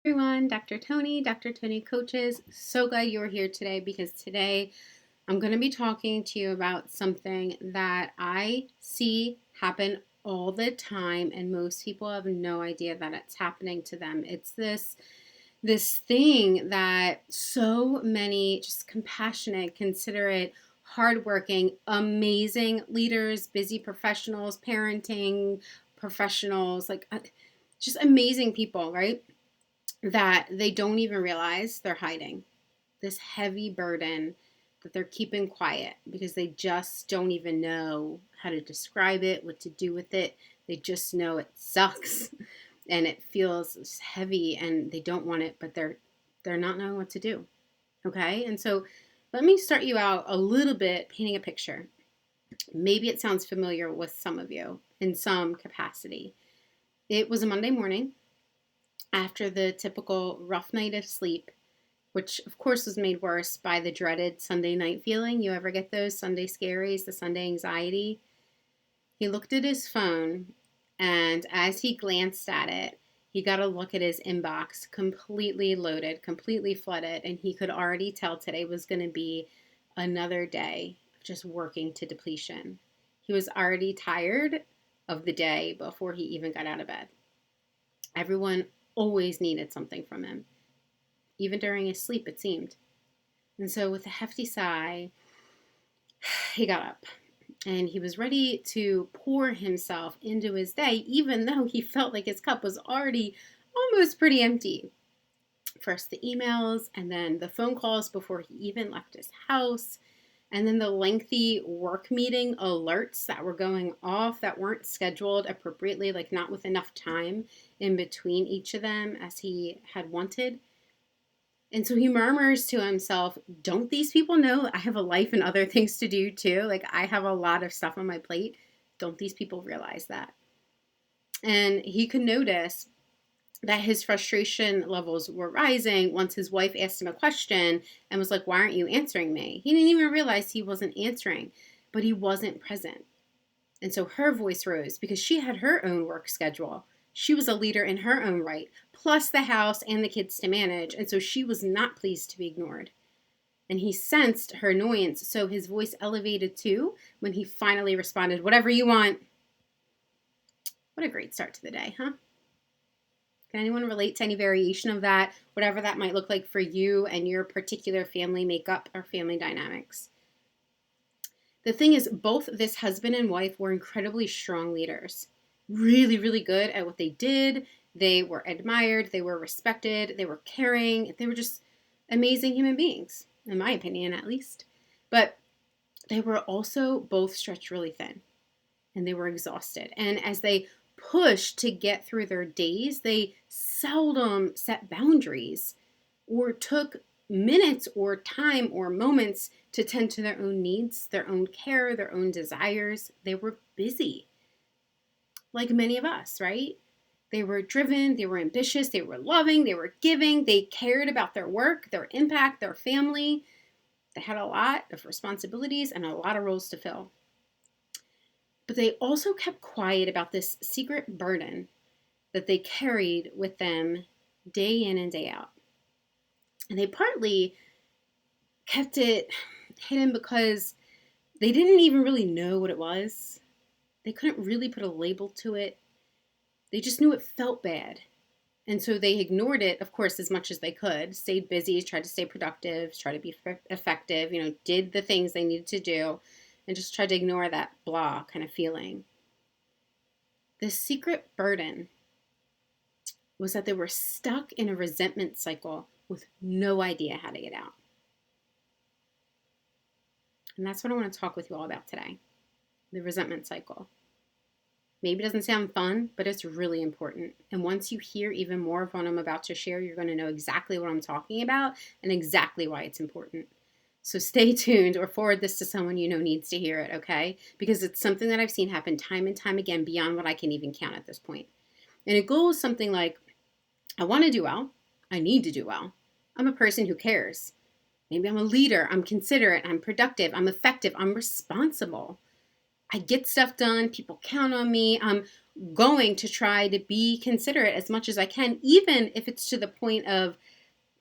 Everyone, Dr. Tony Coaches. So glad you're here today because today I'm going to be talking to you about something that I see happen all the time and most people have no idea that it's happening to them. It's this thing that so many just compassionate, considerate, hardworking, amazing leaders, busy professionals, parenting professionals, just amazing people, right? That they don't even realize they're hiding this heavy burden that they're keeping quiet because they just don't even know how to describe it, what to do with it. They just know it sucks and it feels heavy and they don't want it, but they're not knowing what to do. Okay? And so let me start you out a little bit painting a picture. Maybe it sounds familiar with some of you in some capacity. It was a Monday morning after the typical rough night of sleep, which of course was made worse by the dreaded Sunday night feeling. You ever get those Sunday scaries, the Sunday anxiety? He looked at his phone, and as he glanced at it, he got a look at his inbox, completely loaded, completely flooded, and he could already tell today was going to be another day of just working to depletion. He was already tired of the day before he even got out of bed. Everyone always needed something from him, even during his sleep, it seemed. And so, with a hefty sigh, he got up and he was ready to pour himself into his day, even though he felt like his cup was already almost pretty empty. First, the emails, and then the phone calls before he even left his house, and then the lengthy work meeting alerts that were going off that weren't scheduled appropriately, like not with enough time in between each of them as he had wanted. And so he murmurs to himself, don't these people know I have a life and other things to do too? Like, I have a lot of stuff on my plate. Don't these people realize that? And he could notice that his frustration levels were rising once his wife asked him a question and was like, why aren't you answering me? He didn't even realize he wasn't answering, but he wasn't present. And so her voice rose because she had her own work schedule. She was a leader in her own right, plus the house and the kids to manage. And so she was not pleased to be ignored. And he sensed her annoyance, so his voice elevated too when he finally responded, whatever you want. What a great start to the day, huh? Can anyone relate to any variation of that, whatever that might look like for you and your particular family makeup or family dynamics? The thing is, both this husband and wife were incredibly strong leaders, really, really good at what they did. They were admired, they were respected, they were caring, they were just amazing human beings, in my opinion at least. But they were also both stretched really thin and they were exhausted. And as they pushed to get through their days, they seldom set boundaries or took minutes or time or moments to tend to their own needs, their own care, their own desires. They were busy, like many of us, right? They were driven, they were ambitious, they were loving, they were giving, they cared about their work, their impact, their family. They had a lot of responsibilities and a lot of roles to fill. But they also kept quiet about this secret burden that they carried with them day in and day out. And they partly kept it hidden because they didn't even really know what it was. They couldn't really put a label to it. They just knew it felt bad. And so they ignored it, of course, as much as they could, stayed busy, tried to stay productive, tried to be effective, did the things they needed to do, and just tried to ignore that blah kind of feeling. The secret burden was that they were stuck in a resentment cycle with no idea how to get out. And that's what I want to talk with you all about today, the resentment cycle. Maybe it doesn't sound fun, but it's really important. And once you hear even more of what I'm about to share, you're going to know exactly what I'm talking about and exactly why it's important. So stay tuned or forward this to someone you know needs to hear it, okay? Because it's something that I've seen happen time and time again beyond what I can even count at this point. And it goes something like, I want to do well. I need to do well. I'm a person who cares. Maybe I'm a leader. I'm considerate. I'm productive. I'm effective. I'm responsible. I get stuff done. People count on me. I'm going to try to be considerate as much as I can, even if it's to the point of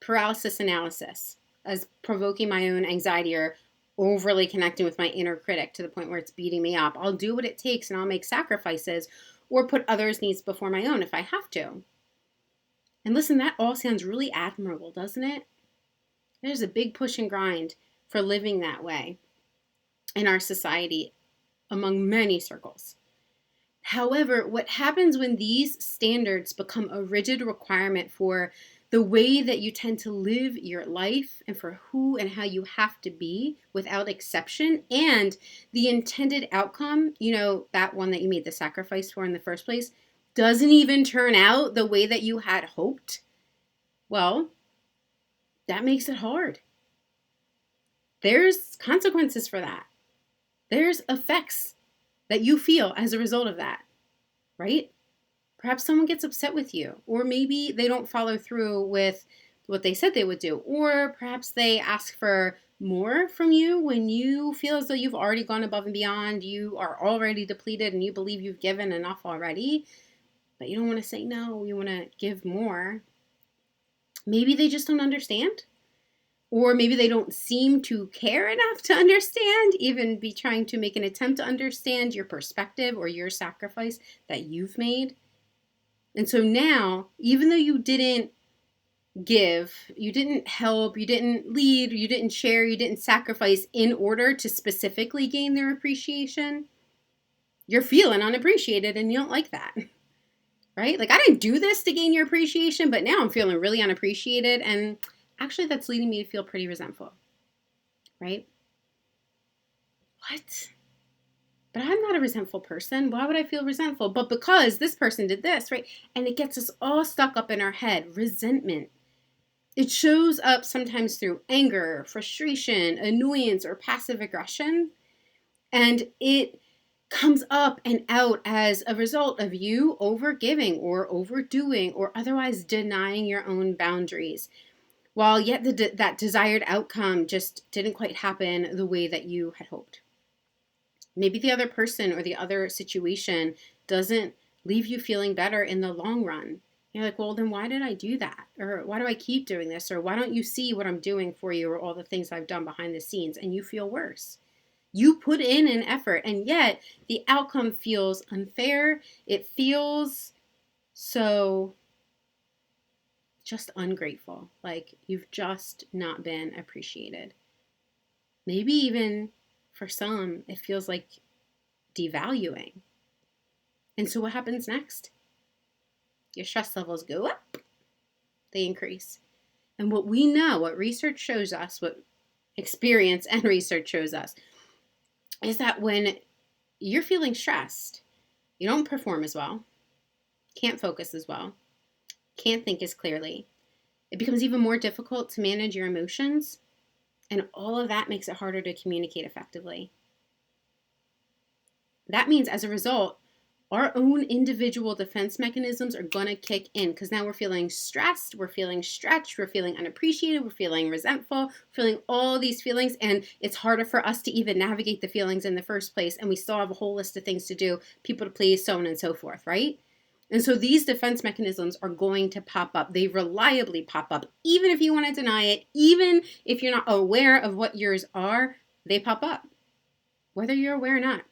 paralysis analysis, as provoking my own anxiety or overly connecting with my inner critic to the point where it's beating me up. I'll do what it takes and I'll make sacrifices or put others' needs before my own if I have to. And listen, that all sounds really admirable, doesn't it? There's a big push and grind for living that way in our society among many circles. However, what happens when these standards become a rigid requirement for the way that you tend to live your life and for who and how you have to be without exception, and the intended outcome, that one that you made the sacrifice for in the first place, doesn't even turn out the way that you had hoped, well, that makes it hard. There's consequences for that. There's effects that you feel as a result of that, right? Perhaps someone gets upset with you, or maybe they don't follow through with what they said they would do, or perhaps they ask for more from you when you feel as though you've already gone above and beyond, you are already depleted, and you believe you've given enough already, but you don't want to say no, you want to give more. Maybe they just don't understand. Or maybe they don't seem to care enough to understand, even be trying to make an attempt to understand your perspective or your sacrifice that you've made. And so now, even though you didn't give, you didn't help, you didn't lead, you didn't share, you didn't sacrifice in order to specifically gain their appreciation, you're feeling unappreciated and you don't like that, right? Like, I didn't do this to gain your appreciation, but now I'm feeling really unappreciated, and actually that's leading me to feel pretty resentful, right? What? But I'm not a resentful person. Why would I feel resentful? But because this person did this, right? And it gets us all stuck up in our head. Resentment. It shows up sometimes through anger, frustration, annoyance, or passive aggression. And it comes up and out as a result of you overgiving or overdoing or otherwise denying your own boundaries. While yet that desired outcome just didn't quite happen the way that you had hoped. Maybe the other person or the other situation doesn't leave you feeling better in the long run. You're like, well, then why did I do that? Or why do I keep doing this? Or why don't you see what I'm doing for you or all the things I've done behind the scenes? And you feel worse. You put in an effort, and yet the outcome feels unfair. It feels so just ungrateful, like you've just not been appreciated. Maybe even for some, it feels like devaluing. And so what happens next? Your stress levels go up, they increase. And what we know, what research shows us, what experience and research shows us, is that when you're feeling stressed, you don't perform as well, can't focus as well, can't think as clearly. It becomes even more difficult to manage your emotions, and all of that makes it harder to communicate effectively. That means as a result, our own individual defense mechanisms are going to kick in, because now we're feeling stressed, we're feeling stretched, we're feeling unappreciated, we're feeling resentful, feeling all these feelings, and it's harder for us to even navigate the feelings in the first place, and we still have a whole list of things to do, people to please, so on and so forth, right? And so these defense mechanisms are going to pop up. They reliably pop up. Even if you want to deny it, even if you're not aware of what yours are, they pop up, whether you're aware or not.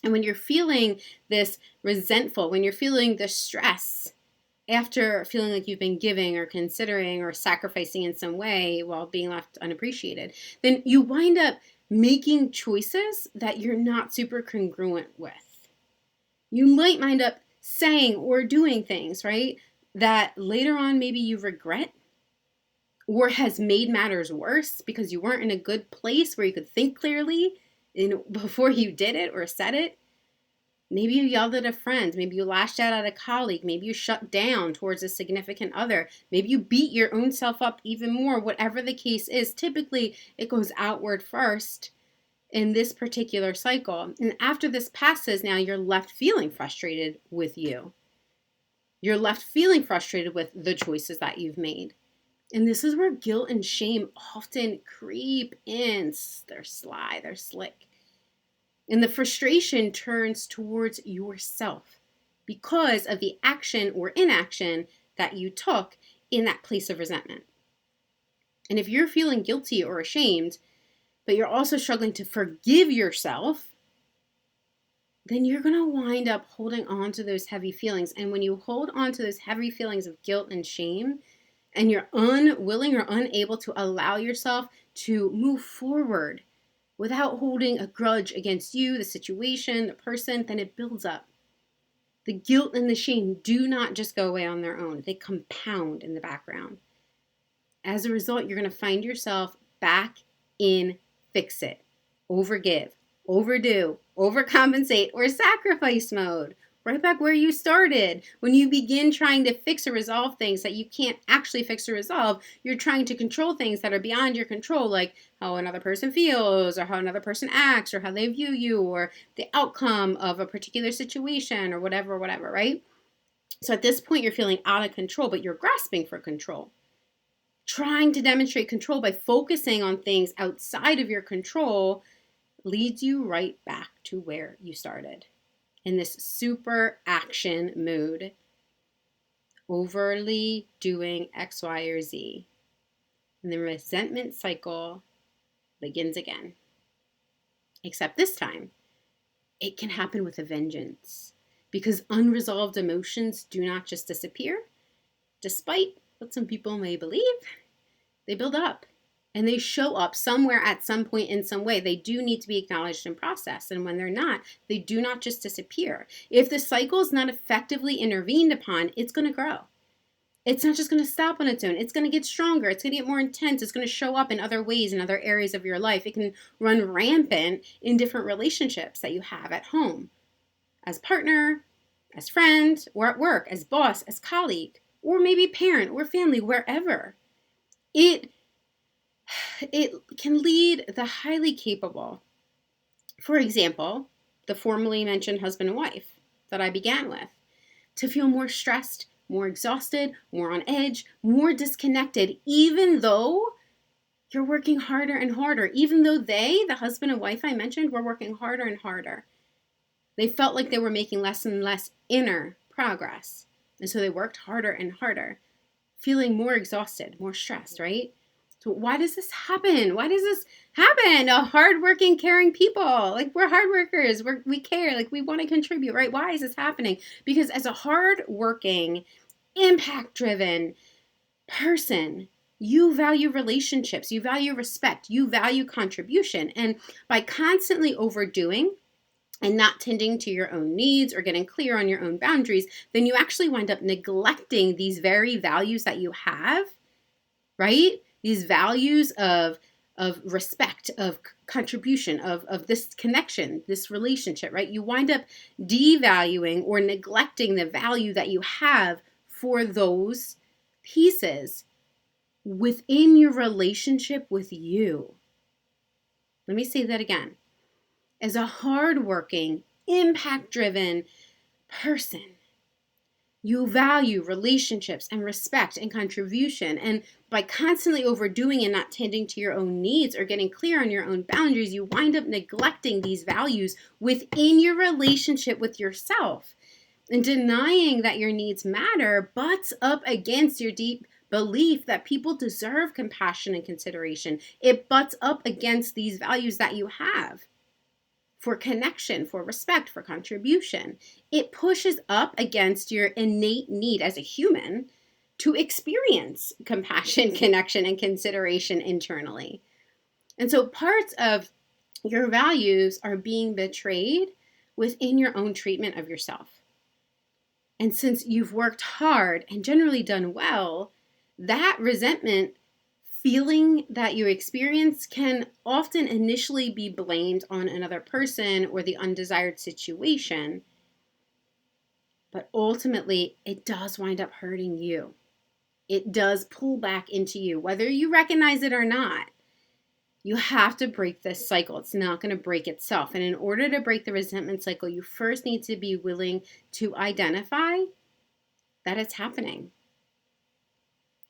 And when you're feeling this resentful, when you're feeling the stress after feeling like you've been giving or considering or sacrificing in some way while being left unappreciated, then you wind up making choices that you're not super congruent with. You might wind up saying or doing things, right, that later on maybe you regret or has made matters worse because you weren't in a good place where you could think clearly before you did it or said it. Maybe you yelled at a friend. Maybe you lashed out at a colleague. Maybe you shut down towards a significant other. Maybe you beat your own self up even more. Whatever the case is, typically it goes outward first in this particular cycle. And after this passes, now you're left feeling frustrated with you. You're left feeling frustrated with the choices that you've made. And this is where guilt and shame often creep in. They're sly, they're slick. And the frustration turns towards yourself. because of the action or inaction that you took in that place of resentment. And if you're feeling guilty or ashamed, but you're also struggling to forgive yourself, then you're going to wind up holding on to those heavy feelings. And when you hold on to those heavy feelings of guilt and shame, and you're unwilling or unable to allow yourself to move forward without holding a grudge against you, the situation, the person, then it builds up. The guilt and the shame do not just go away on their own. They compound in the background. As a result, you're going to find yourself back in fix it, overgive, overdo, overcompensate, or sacrifice mode. Right back where you started. When you begin trying to fix or resolve things that you can't actually fix or resolve, you're trying to control things that are beyond your control, like how another person feels, or how another person acts, or how they view you, or the outcome of a particular situation, or whatever, right? So at this point, you're feeling out of control, but you're grasping for control. Trying to demonstrate control by focusing on things outside of your control leads you right back to where you started, in this super action mood, overly doing X, Y, or Z. And the resentment cycle begins again. Except this time, it can happen with a vengeance, because unresolved emotions do not just disappear, despite what some people may believe. They build up. And they show up somewhere at some point in some way. They do need to be acknowledged and processed. And when they're not, they do not just disappear. If the cycle is not effectively intervened upon, it's going to grow. It's not just going to stop on its own. It's going to get stronger. It's going to get more intense. It's going to show up in other ways, in other areas of your life. It can run rampant in different relationships that you have at home, as partner, as friend, or at work, as boss, as colleague, or maybe parent or family, wherever. It can lead the highly capable, for example, the formerly mentioned husband and wife that I began with, to feel more stressed, more exhausted, more on edge, more disconnected, even though you're working harder and harder, even though they, the husband and wife I mentioned, were working harder and harder. They felt like they were making less and less inner progress. And so they worked harder and harder, feeling more exhausted, more stressed, right? So why does this happen? Why does this happen? A hardworking, caring people. Like, we're hard workers. We care. Like, we want to contribute, right? Why is this happening? Because as a hardworking, impact-driven person, you value relationships. You value respect. You value contribution. And by constantly overdoing and not tending to your own needs or getting clear on your own boundaries, then you actually wind up neglecting these very values that you have, right? These values of respect, of contribution, of this connection, this relationship, right? You wind up devaluing or neglecting the value that you have for those pieces within your relationship with you. Let me say that again. As a hardworking, impact-driven person, you value relationships and respect and contribution. And by constantly overdoing and not tending to your own needs or getting clear on your own boundaries, you wind up neglecting these values within your relationship with yourself. And denying that your needs matter butts up against your deep belief that people deserve compassion and consideration. It butts up against these values that you have for connection, for respect, for contribution. It pushes up against your innate need as a human to experience compassion, connection, and consideration internally. And so parts of your values are being betrayed within your own treatment of yourself. And since you've worked hard and generally done well, that resentment feeling that you experience can often initially be blamed on another person or the undesired situation, but ultimately it does wind up hurting you. It does pull back into you, whether you recognize it or not. You have to break this cycle. It's not going to break itself. And in order to break the resentment cycle, you first need to be willing to identify that it's happening.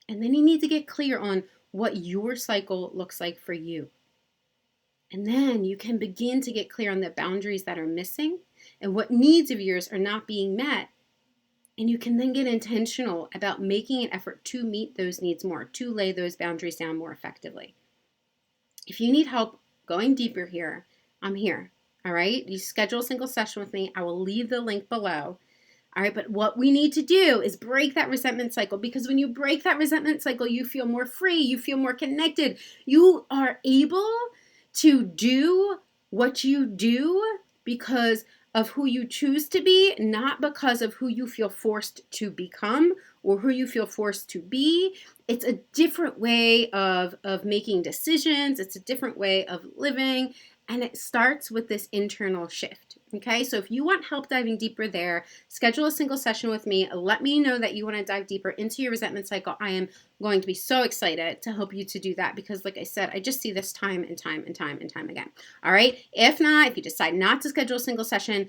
And then you need to get clear on what your cycle looks like for you. And then you can begin to get clear on the boundaries that are missing and what needs of yours are not being met And you can then get intentional about making an effort to meet those needs more, to lay those boundaries down more effectively. If you need help going deeper here, I'm here. All right. You schedule a single session with me. I will leave the link below. All right. But what we need to do is break that resentment cycle, because when you break that resentment cycle, you feel more free. You feel more connected. You are able to do what you do because of who you choose to be, not because of who you feel forced to become or who you feel forced to be. It's a different way of making decisions. It's a different way of living. And it starts with this internal shift. Okay, so if you want help diving deeper there, schedule a single session with me. Let me know that you want to dive deeper into your resentment cycle. I am going to be so excited to help you to do that because, like I said, I just see this time and time and time and time again. All right, if not, if you decide not to schedule a single session,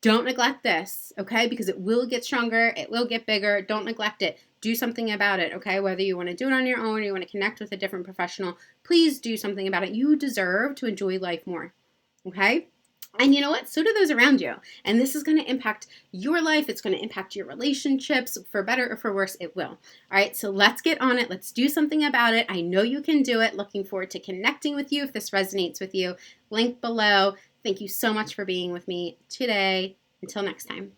don't neglect this, okay? Because it will get stronger, it will get bigger. Don't neglect it. Do something about it, okay? Whether you want to do it on your own or you want to connect with a different professional, please do something about it. You deserve to enjoy life more, okay? And you know what? So do those around you. And this is going to impact your life. It's going to impact your relationships. For better or for worse, it will. All right, so let's get on it. Let's do something about it. I know you can do it. Looking forward to connecting with you if this resonates with you. Link below. Thank you so much for being with me today. Until next time.